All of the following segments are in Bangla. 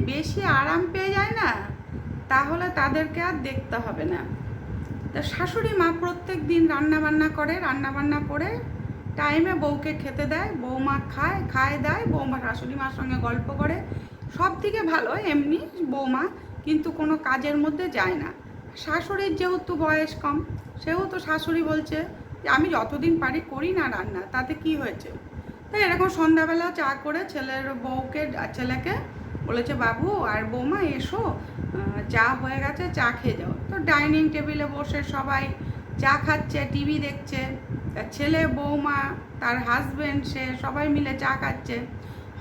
বেশি আরাম পেয়ে যায় না, তাহলে তাদেরকে আর দেখতে হবে না। তা শাশুড়ি মা প্রত্যেক দিন রান্নাবান্না করে টাইমে বউকে খেতে দেয়, বৌমা খায় দেয়, বৌমা শাশুড়ি মার সঙ্গে গল্প করে। সব থেকে ভালো এমনি বৌমা, কিন্তু কোনো কাজের মধ্যে যায় না। শাশুড়ির যেহেতু বয়স কম, সেহেতু শাশুড়ি বলছে যে আমি যতদিন পারি করি না রান্না, তাতে কি হয়েছে। তাই এরকম সন্ধ্যাবেলা চা করে ছেলেকে বলেছে বাবু আর বৌমা এসো, চা হয়ে গেছে, চা খেয়ে যাও। তো ডাইনিং টেবিলে বসে সবাই চা খাচ্ছে, টিভি দেখছে। তার ছেলে, বৌমা, তার হাজব্যান্ড, সে সবাই মিলে চা খাচ্ছে।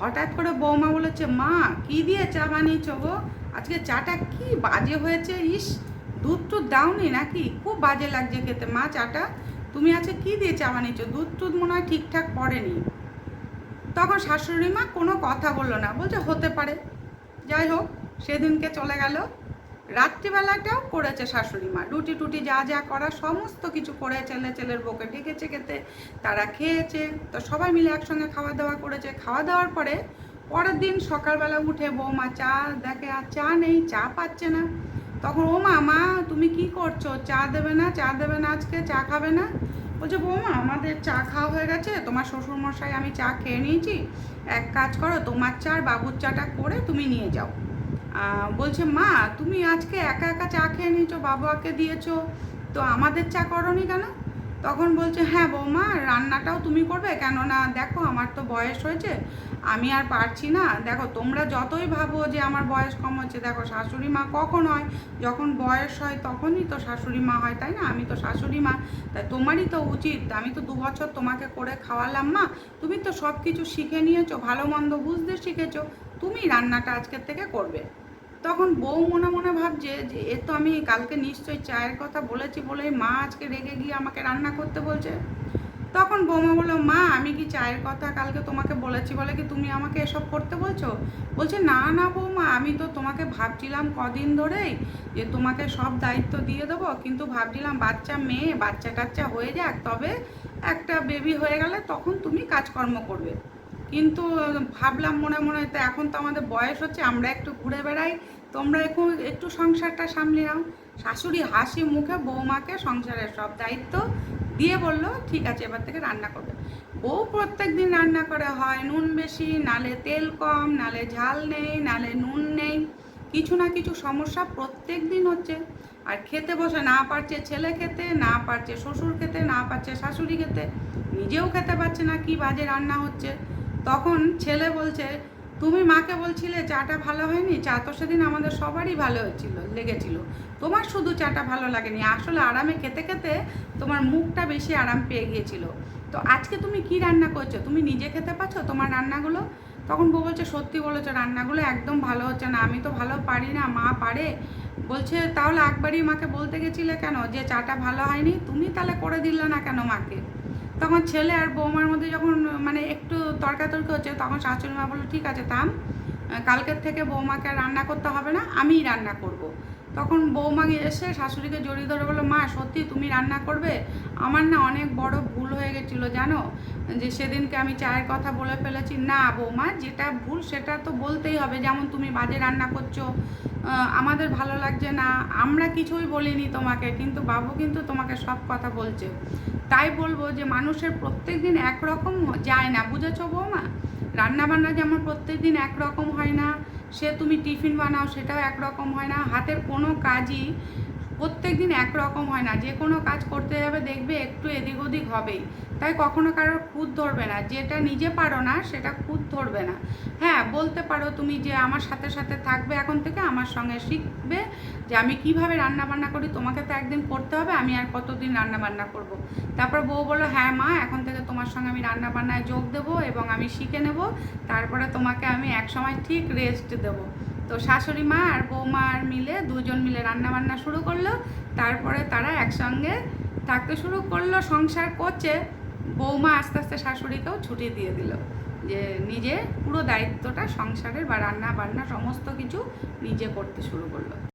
হঠাৎ করে বৌমা বলেছে, মা কী দিয়ে চা বানিয়েছ গো, আজকে চাটা কি বাজে হয়েছে, ইস দুধ টুধ দাওনি নাকি, খুব বাজে লাগছে খেতে মা চাটা, তুমি আজকে কী দিয়ে চা বানিয়েছো, দুধ টুধ মনে হয় ঠিকঠাক পড়েনি। তখন শাশুড়ি মা কোনো কথা বললো না, বলছে হতে পারে। যাই হোক, সেদিনকে চলে গেল। রাত্রিবেলাটাও করেছে শাশুড়ি মা, রুটি টুটি যা যা করা সমস্ত কিছু করে ছেলের বউকে ডেকেছে খেতে, তারা খেয়েছে। তো সবাই মিলে একসঙ্গে খাওয়া দাওয়া করেছে। খাওয়া দাওয়ার পরের দিন সকালবেলা উঠে বৌমা চা দেখে, আর চা নেই, চা পাচ্ছে না। তখন ও মা তুমি কি করছো, চা দেবে না আজকে, চা খাবে না? বলছে বৌমা আমাদের চা খাওয়া হয়ে গেছে, তোমার শ্বশুরমশাই আমি চা খেয়ে নিয়েছি, এক কাজ করো তোমার চা আর বাবুর চাটা করে তুমি নিয়ে যাও। বলছে মা তুমি আজকে একা একা চা খেয়ে নিয়েছো, বাবাকে দিয়েছো, তো আমাদের চা করোনি কেন? তখন বলছে হ্যাঁ বৌমা রান্নাটাও তুমি করবে, কেননা দেখো আমার তো বয়স হয়েছে, আমি আর পারছি না। দেখো তোমরা যতই ভাবো যে আমার বয়স কম হচ্ছে, দেখো শাশুড়ি মা কখন হয়, যখন বয়স হয় তখনই তো শাশুড়ি মা হয়, তাই না? আমি তো শাশুড়ি মা, তাই তোমারই তো উচিত, আমি তো 2 বছর তোমাকে করে খাওয়ালাম মা, তুমি তো সব কিছু শিখে নিয়েছো, ভালো মন্দ বুঝতে শিখেছো, তুমি রান্নাটা আজকের থেকে করবে। তখন বউ মনে মনে ভাবছে যে এ তো আমি কালকে নিশ্চয়ই চায়ের কথা বলেছি বলেই মা আজকে রেগে গিয়ে আমাকে রান্না করতে বলছে। তখন বৌমা বললো মা আমি কি চায়ের কথা কালকে তোমাকে বলেছি বলে কি তুমি আমাকে এসব করতে বলছো? বলছে না না বৌমা, আমি তো তোমাকে ভাবছিলাম কদিন ধরেই যে তোমাকে সব দায়িত্ব দিয়ে দেবো, কিন্তু ভাবছিলাম মেয়ে বাচ্চা টাচ্চা হয়ে যাক, তবে একটা বেবি হয়ে গেলে তখন তুমি কাজকর্ম করবে। কিন্তু ভাবলাম মনে মনে তো এখন তো আমাদের বয়স হচ্ছে, আমরা একটু ঘুরে বেড়াই, তোমরা একটু সংসারটা সামলে নাও। শাশুড়ি হাসি মুখে বৌমাকে সংসারের সব দায়িত্ব দিয়ে বলল ঠিক আছে এবার থেকে রান্না করবে। বউ প্রত্যেক দিন রান্না করে, হয় নুন বেশি, নালে তেল কম, নালে ঝাল নেই, নালে নুন নেই, কিছু না কিছু সমস্যা প্রত্যেক দিন হচ্ছে। আর খেতে বসে না পারছে ছেলে খেতে, না পারছে শ্বশুর খেতে, না পারছে শাশুড়ি খেতে, নিজেও খেতে পারছে না, কি বাজে রান্না হচ্ছে। তখন ছেলে বলছে তুমি মাকে বলছিলে চাটা ভালো হয়নি, চা তো সেদিন আমাদের সবারই ভালো লেগেছিল, তোমার শুধু চাটা ভালো লাগেনি, আসলে আরামে খেতে খেতে তোমার মুখটা বেশি আরাম পেয়ে গিয়েছিল। তো আজকে তুমি কি রান্না করছো, তুমি নিজে খেতে পাচ্ছ তোমার রান্নাগুলো? তখন বউ বলছে সত্যি বলেছো, রান্নাগুলো একদম ভালো হচ্ছে না, আমি তো ভালো পারি না, মা পারে। বলছে তাহলে একবারই মাকে বলতে গেছিলে কেন যে চাটা ভালো হয়নি, তুমি তাহলে করে দিলে না কেন মাকে? তখন ছেলে আর বৌমার মধ্যে যখন মানে একটু তর্কাতর্কি হচ্ছে, তখন শাশুড়ি মা বললো ঠিক আছে থাম, কালকের থেকে বৌমাকে রান্না করতে হবে না, আমিই রান্না করব। তখন বৌমা এসে শাশুড়িকে জড়িয়ে ধরে বললো মা সত্যি তুমি রান্না করবে, আমার না অনেক বড় ভুল হয়ে গেছিলো জানো, যে সেদিনকে আমি চায়ের কথা বলে ফেলেছি। না বৌমা যেটা ভুল সেটা তো বলতেই হবে, যেমন তুমি বাজে রান্না করছো, আমাদের ভালো লাগছে না, আমরা কিছুই বলিনি তোমাকে, কিন্তু বাবু কিন্তু তোমাকে সব কথা বলছে। তাই বলবো যে মানুষের প্রত্যেক দিন একরকম যায় না, বুঝেছো বৌমা? রান্নাবান্না যেমন প্রত্যেক দিন একরকম হয় না, সে তুমি টিফিন বানাও সেটাও একরকম হয় না, হাতের কোনো কাজই প্রত্যেক দিন একরকম হয় না, যে কোনো কাজ করতে যাবে দেখবে একটু এদিক ওদিক হবেই। তাই কখনো কারোর খুঁত ধরবে না, যেটা নিজে পারো না সেটা খুঁত ধরবে না। হ্যাঁ বলতে পারো তুমি যে আমার সাথে সাথে থাকবে, এখন থেকে আমার সঙ্গে শিখবে যে আমি কিভাবে রান্না বান্না করি, তোমাকে তো একদিন করতে হবে, আমি আর কতদিন রান্না বান্না করব। তারপর বউ বললো হ্যাঁ মা এখন থেকে তোমার সঙ্গে আমি রান্না বান্নায় যোগ দেবো এবং আমি শিখে নেব, তারপরে তোমাকে আমি এক সময় ঠিক রেস্ট দেবো। তো শাশুড়ি মা আর বৌমা আর মিলে দুজন মিলে রান্না বান্না শুরু করলো। তারপরে তারা একসঙ্গে থাকতে শুরু করলো, সংসার করছে। বৌমা আস্তে আস্তে শাশুড়িকেও ছুটি দিয়ে দিল, যে নিজে পুরো দায়িত্বটা সংসারের বা রান্না বান্না সমস্ত কিছু নিজে করতে শুরু করলো।